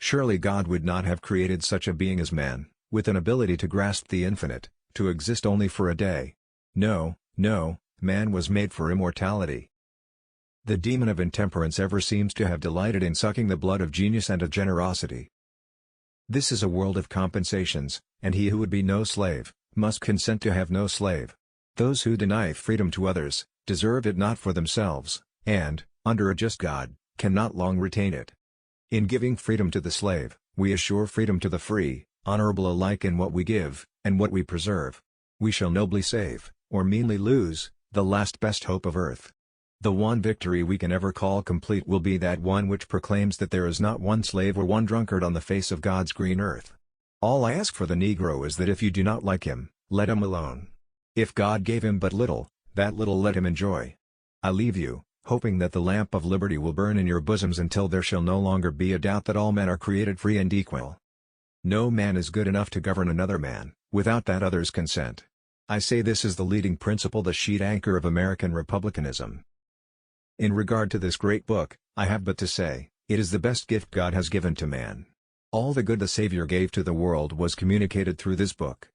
Surely God would not have created such a being as man, with an ability to grasp the infinite, to exist only for a day. No, no, man was made for immortality. The demon of intemperance ever seems to have delighted in sucking the blood of genius and of generosity. This is a world of compensations, and he who would be no slave, must consent to have no slave. Those who deny freedom to others, deserve it not for themselves, and, under a just God, cannot long retain it. In giving freedom to the slave, we assure freedom to the free, honorable alike in what we give, and what we preserve. We shall nobly save, or meanly lose, the last best hope of earth. The one victory we can ever call complete will be that one which proclaims that there is not one slave or one drunkard on the face of God's green earth. All I ask for the Negro is that if you do not like him, let him alone. If God gave him but little, that little let him enjoy. I leave you, hoping that the lamp of liberty will burn in your bosoms until there shall no longer be a doubt that all men are created free and equal. No man is good enough to govern another man, without that other's consent. I say this is the leading principle, the sheet anchor of American republicanism. In regard to this great book, I have but to say, it is the best gift God has given to man. All the good the Savior gave to the world was communicated through this book.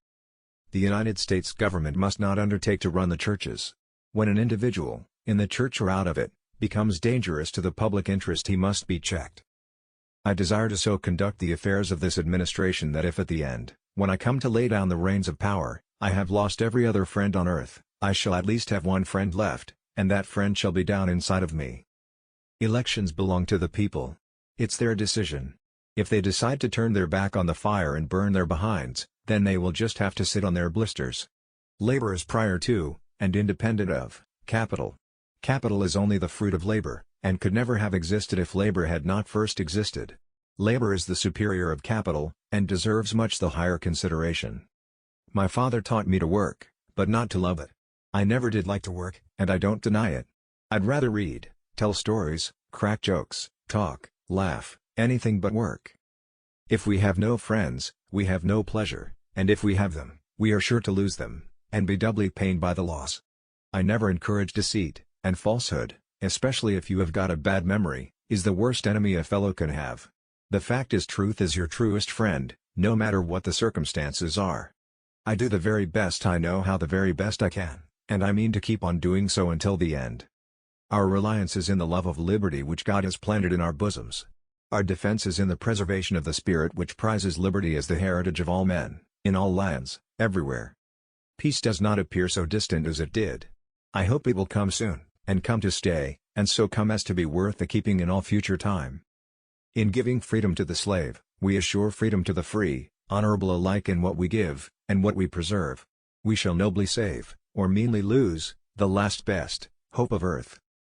The United States government must not undertake to run the churches. When an individual, in the church or out of it, becomes dangerous to the public interest, he must be checked. I desire to so conduct the affairs of this administration that if at the end, when I come to lay down the reins of power, I have lost every other friend on earth, I shall at least have one friend left, and that friend shall be down inside of me. Elections belong to the people. It's their decision. If they decide to turn their back on the fire and burn their behinds, then they will just have to sit on their blisters. Labor is prior to, and independent of, capital. Capital is only the fruit of labor, and could never have existed if labor had not first existed. Labor is the superior of capital, and deserves much the higher consideration. My father taught me to work, but not to love it. I never did like to work, and I don't deny it. I'd rather read, tell stories, crack jokes, talk, laugh, anything but work. If we have no friends, we have no pleasure, and if we have them, we are sure to lose them, and be doubly pained by the loss. I never encourage deceit, and falsehood, especially if you have got a bad memory, is the worst enemy a fellow can have. The fact is, truth is your truest friend, no matter what the circumstances are. I do the very best I know how, the very best I can, and I mean to keep on doing so until the end. Our reliance is in the love of liberty which God has planted in our bosoms. Our defense is in the preservation of the spirit which prizes liberty as the heritage of all men, in all lands, everywhere. Peace does not appear so distant as it did. I hope it will come soon, and come to stay, and so come as to be worth the keeping in all future time. In giving freedom to the slave, we assure freedom to the free, honorable alike in what we give, and what we preserve. We shall nobly save, or meanly lose, the last best hope of earth.